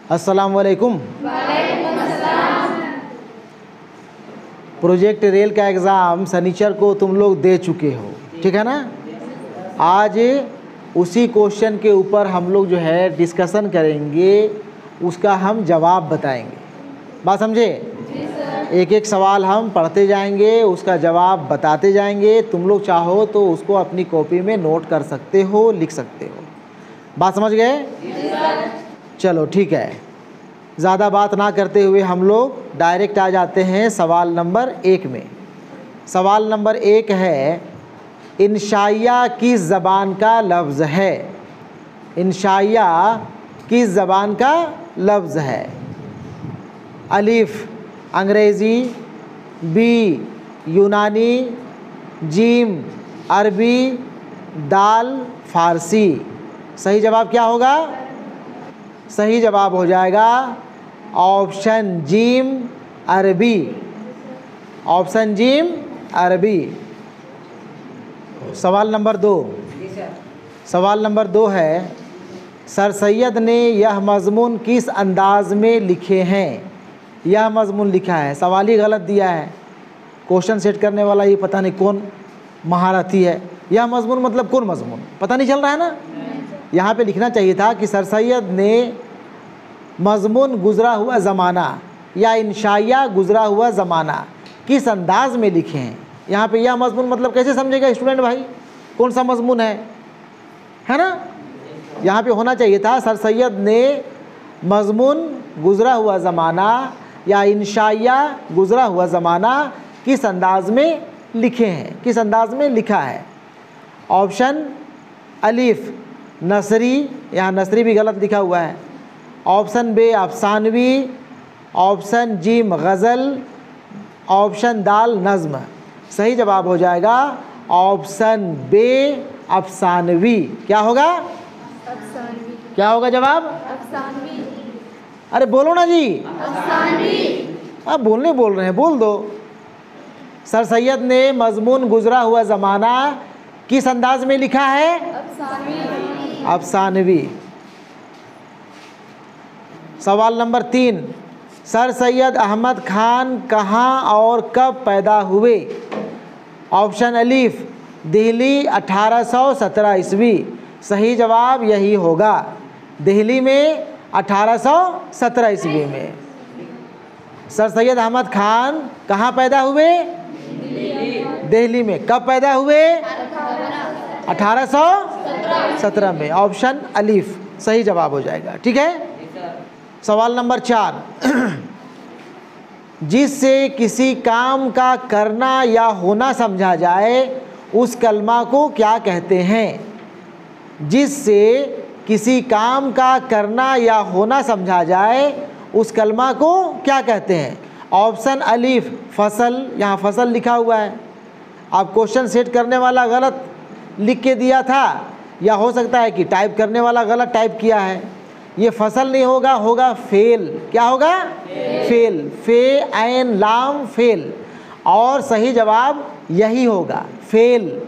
अस्सलाम वालेकुम। वालेकुम अस्सलाम। प्रोजेक्ट रेल का एग्ज़ाम शनिचर को तुम लोग दे चुके हो, ठीक है ना। आज उसी क्वेश्चन के ऊपर हम लोग जो है डिस्कशन करेंगे, उसका हम जवाब बताएंगे। बात समझे? एक एक सवाल हम पढ़ते जाएंगे, उसका जवाब बताते जाएंगे। तुम लोग चाहो तो उसको अपनी कॉपी में नोट कर सकते हो, लिख सकते हो। बात समझ गए? चलो ठीक है, ज़्यादा बात ना करते हुए हम लोग डायरेक्ट आ जाते हैं सवाल नंबर 1 में। सवाल नंबर 1 है, इंशाइया किस ज़बान का लफ्ज़ है? इंशाइया किस ज़बान का लफ्ज़ है? अलिफ अंग्रेज़ी, बी यूनानी, जीम अरबी, दाल फ़ारसी। सही जवाब क्या होगा? सही जवाब हो जाएगा ऑप्शन जीम अरबी। ऑप्शन जीम अरबी। सवाल नंबर 2। सवाल नंबर 2 है, सर सैयद ने यह मज़मून किस अंदाज़ में लिखे हैं? यह मज़मून लिखा है, सवाल ही गलत दिया है। क्वेश्चन सेट करने वाला ये पता नहीं कौन महारथी है। यह मज़मून मतलब कौन मज़मून, पता नहीं चल रहा है ना। यहाँ पे लिखना चाहिए था कि सर सैयद ने मज़मून गुज़रा हुआ ज़माना या इंशाइया गुज़रा हुआ ज़माना किस अंदाज़ में लिखे हैं। यहाँ पे यह मज़मून मतलब कैसे समझेगा स्टूडेंट भाई, कौन सा मज़मून है ना। यहाँ पे होना चाहिए था सर सैयद ने मज़मून गुज़रा हुआ ज़माना या इंशाइया गुज़रा हुआ ज़माना किस अंदाज़ में लिखे हैं, किस अंदाज़ में लिखा है। ऑप्शन अलिफ नसरी, यहाँ नसरी भी गलत लिखा हुआ है। ऑप्शन बे अफसानवी, ऑप्शन जीम गज़ल, ऑप्शन दाल नज़्म। सही जवाब हो जाएगा ऑप्शन बे अफसानवी। क्या होगा? अफसानवी। क्या होगा जवाब? अफसानवी। अरे बोलो ना जी। अफसानवी। आप बोलने बोल रहे हैं, बोल दो। सर सैयद ने मज़मून गुज़रा हुआ ज़माना किस अंदाज में लिखा है? अफसानवी। अफसानवी। सवाल नंबर 3, सर सैयद अहमद खान कहाँ और कब पैदा हुए? ऑप्शन अलीफ दिल्ली 1817 ईस्वी। सही जवाब यही होगा, दिल्ली में 1817 ईस्वी में। सर सैयद अहमद खान कहाँ पैदा हुए? दिल्ली में। कब पैदा हुए? 1817 में। ऑप्शन अलीफ सही जवाब हो जाएगा, ठीक है। सवाल नंबर 4, जिससे किसी काम का करना या होना समझा जाए उस कलमा को क्या कहते हैं? जिससे किसी काम का करना या होना समझा जाए उस कलमा को क्या कहते हैं? ऑप्शन अलीफ फसल, यहाँ फसल लिखा हुआ है। आप क्वेश्चन सेट करने वाला गलत लिख के दिया था, या हो सकता है कि टाइप करने वाला गलत टाइप किया है। ये फसल नहीं होगा, होगा फेल। क्या होगा? फेल। फे ऐन लाम फेल। और सही जवाब यही होगा, फेल।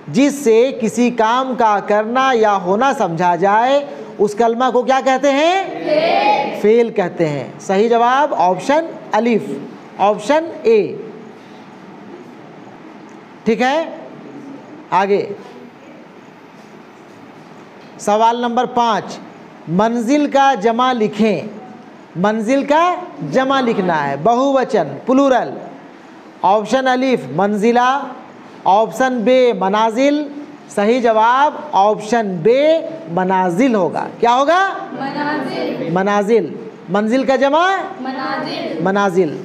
जिससे किसी काम का करना या होना समझा जाए उस कलमा को क्या कहते हैं? फेल कहते हैं। सही जवाब ऑप्शन अलीफ, ऑप्शन ए, ठीक है। आगे सवाल नंबर 5, मंजिल का जमा लिखें। मंजिल का जमा लिखना है, बहुवचन प्लूरल। ऑप्शन अलीफ मंजिला, ऑप्शन बे मनाजिल। सही जवाब ऑप्शन बे मनाजिल होगा। क्या होगा? मनाजिल। मनाजिल। मंजिल का जमा मनाजिल। मनाजिल।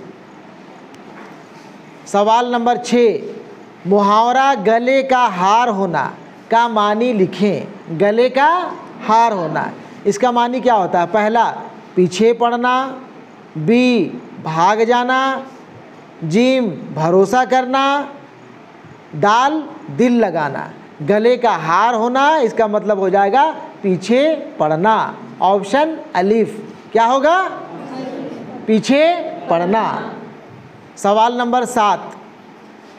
सवाल नंबर 6, मुहावरा गले का हार होना का मानी लिखें। गले का हार होना, इसका मानी क्या होता है? पहला पीछे पड़ना, बी भाग जाना, जीम भरोसा करना, दाल दिल लगाना। गले का हार होना इसका मतलब हो जाएगा पीछे पड़ना। ऑप्शन अलीफ क्या होगा? पीछे पड़ना। सवाल नंबर 7,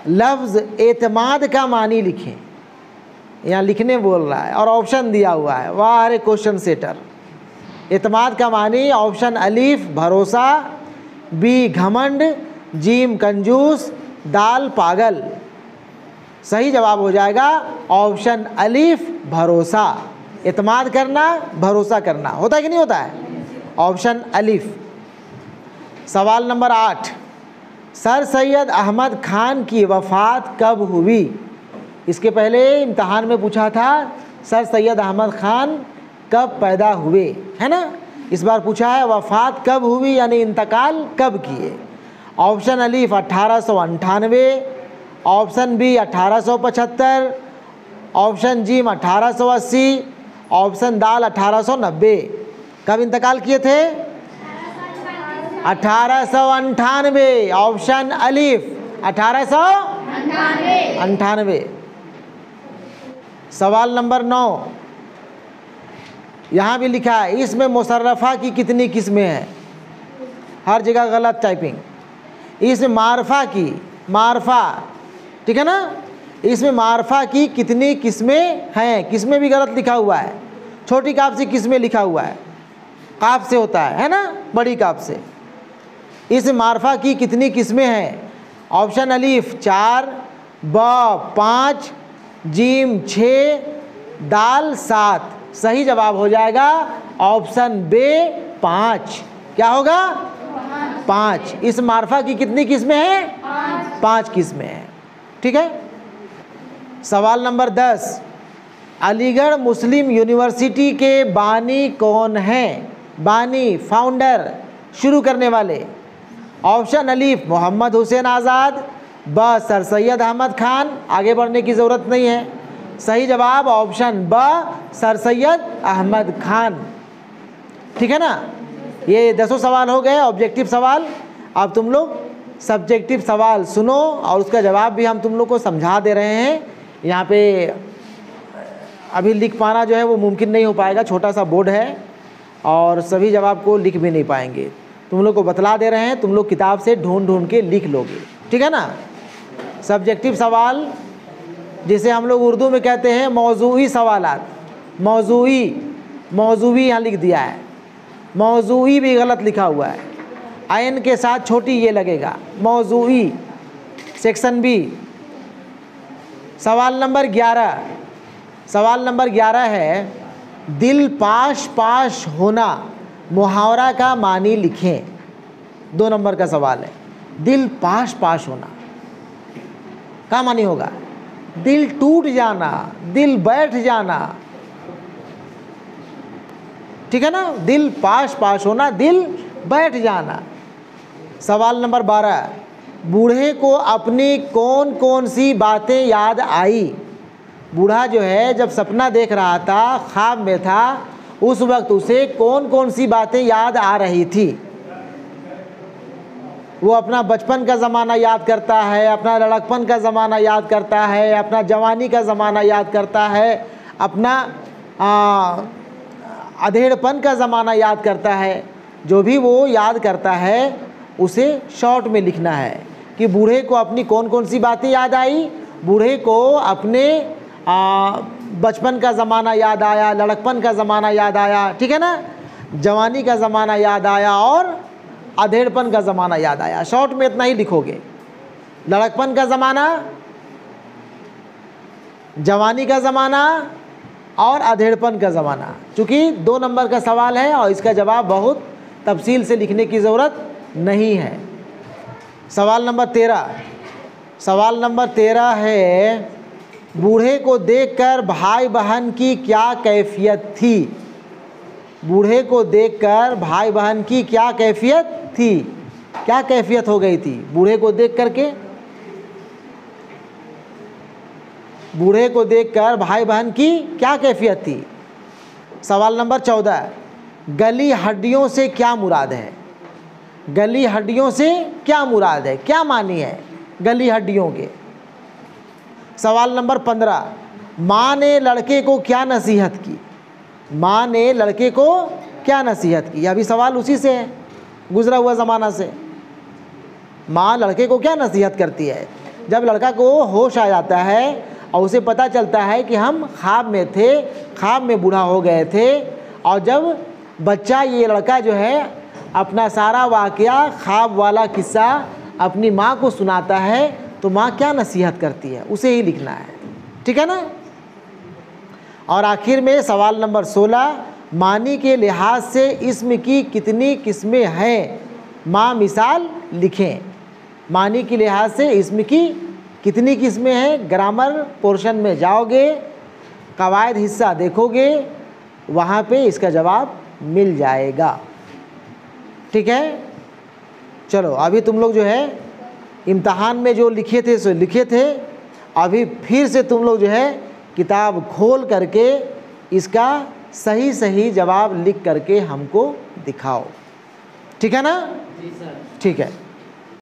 लफ्ज़ एतमाद का मानी लिखें। यहाँ लिखने बोल रहा है और ऑप्शन दिया हुआ है। वाह अरे क्वेश्चन सेटर, इत्माद का मानी ऑप्शन अलीफ भरोसा, बी घमंड, जीम कंजूस, दाल पागल। सही जवाब हो जाएगा ऑप्शन अलीफ भरोसा। इत्माद करना, भरोसा करना, होता है कि नहीं होता है? ऑप्शन अलीफ। सवाल नंबर 8, सर सैयद अहमद खान की वफ़ात कब हुई? इसके पहले इम्तहान में पूछा था सर सैयद अहमद खान कब पैदा हुए, है ना? इस बार पूछा है वफ़ात कब हुई, यानी इंतकाल कब किए। ऑप्शन अलीफ 1898, ऑप्शन बी 1875, ऑप्शन जी 1880, ऑप्शन दाल 1890। कब इंतकाल किए थे? 1898। ऑप्शन अलीफ 1898। सवाल नंबर 9, यहाँ भी लिखा है इसमें मुशर्रफा की कितनी किस्में हैं? हर जगह गलत टाइपिंग। इसमें मारफा की, मारफा, ठीक है ना? इसमें मारफा की कितनी किस्में हैं? किस्में भी गलत लिखा हुआ है। छोटी काफ से किस्में लिखा हुआ है, काफ से होता है ना? बड़ी काफ से। इस मारफा की कितनी किस्में हैं? ऑप्शन अलीफ 4, ब 5, जीम 6, दाल 7। सही जवाब हो जाएगा ऑप्शन बे 5। क्या होगा? 5। इस मारफा की कितनी किस्में हैं? 5 किस्में हैं। ठीक है। सवाल नंबर 10, अलीगढ़ मुस्लिम यूनिवर्सिटी के बानी कौन हैं? बानी, फाउंडर, शुरू करने वाले। ऑप्शन अलीफ मोहम्मद हुसैन आज़ाद, ब सर सैयद अहमद खान। आगे बढ़ने की ज़रूरत नहीं है। सही जवाब ऑप्शन ब सर सैयद अहमद खान। ठीक है ना? ये 10 सवाल हो गए ऑब्जेक्टिव सवाल। अब तुम लोग सब्जेक्टिव सवाल सुनो और उसका जवाब भी हम तुम लोग को समझा दे रहे हैं। यहाँ पे अभी लिख पाना जो है वो मुमकिन नहीं हो पाएगा, छोटा सा बोर्ड है और सभी जवाब को लिख भी नहीं पाएंगे। तुम लोग को बतला दे रहे हैं, तुम लोग किताब से ढूंढ ढूंढ के लिख लोगे। ठीक है ना? सब्जेक्टिव सवाल जिसे हम लोग उर्दू में कहते हैं मौजूई सवालात। मौजूई यहाँ लिख दिया है, मौजूई भी गलत लिखा हुआ है, आयन के साथ छोटी ये लगेगा, मौजूई। Section B. सवाल नंबर 11 है दिल पाश पाश होना मुहावरा का मानी लिखें। 2 नंबर का सवाल है, दिल पाश पाश होना का मानी होगा? दिल टूट जाना, दिल बैठ जाना। ठीक है ना? दिल पाश पाश होना, दिल बैठ जाना। सवाल नंबर 12, बूढ़े को अपनी कौन कौन सी बातें याद आई? बूढ़ा जो है जब सपना देख रहा था, ख्वाब में था, उस वक्त उसे कौन कौन सी बातें याद आ रही थी? वो अपना बचपन का ज़माना याद करता है, अपना लड़कपन का ज़माना याद करता है, अपना जवानी का ज़माना याद करता है, अपना अधेड़पन का ज़माना याद करता है। जो भी वो याद करता है उसे शॉर्ट में लिखना है कि बूढ़े को अपनी कौन कौन सी बातें याद आई। बूढ़े को अपने बचपन का ज़माना याद आया, लड़कपन का ज़माना याद आया, ठीक है ना, जवानी का ज़माना याद आया और अधेड़पन का ज़माना याद आया। शॉर्ट में इतना ही लिखोगे, लड़कपन का ज़माना, जवानी का ज़माना और अधेड़पन का ज़माना। चूँकि 2 नंबर का सवाल है और इसका जवाब बहुत तफसील से लिखने की ज़रूरत नहीं है। सवाल नंबर 13 है बूढ़े को देखकर भाई बहन की क्या कैफियत थी? बूढ़े को देखकर भाई बहन की क्या कैफियत थी? क्या कैफियत हो गई थी बूढ़े को देख करके? बूढ़े को देखकर भाई बहन की क्या कैफियत थी? सवाल नंबर 14, गली हड्डियों से क्या मुराद है? गली हड्डियों से क्या मुराद है? क्या मानी है गली हड्डियों के? सवाल नंबर 15, माँ ने लड़के को क्या नसीहत की? माँ ने लड़के को क्या नसीहत की? यह भी सवाल उसी से है, गुजरा हुआ ज़माना से। माँ लड़के को क्या नसीहत करती है? जब लड़का को होश आ जाता है और उसे पता चलता है कि हम ख्वाब में थे, ख्वाब में बूढ़ा हो गए थे, और जब बच्चा ये लड़का जो है अपना सारा वाकया, ख्वाब वाला किस्सा अपनी माँ को सुनाता है, तो माँ क्या नसीहत करती है उसे ही लिखना है, ठीक है ना। और आखिर में सवाल नंबर 16, मानी के लिहाज से इस्म की कितनी किस्में हैं, माँ मिसाल लिखें। मानी के लिहाज से इस्म की कितनी किस्में हैं, ग्रामर पोर्शन में जाओगे, कवायद हिस्सा देखोगे, वहाँ पे इसका जवाब मिल जाएगा, ठीक है। चलो अभी तुम लोग जो है इम्तहान में जो लिखे थे सो लिखे थे, अभी फिर से तुम लोग जो है किताब खोल करके इसका सही सही जवाब लिख करके हमको दिखाओ, ठीक है ना। जी सर। ठीक है।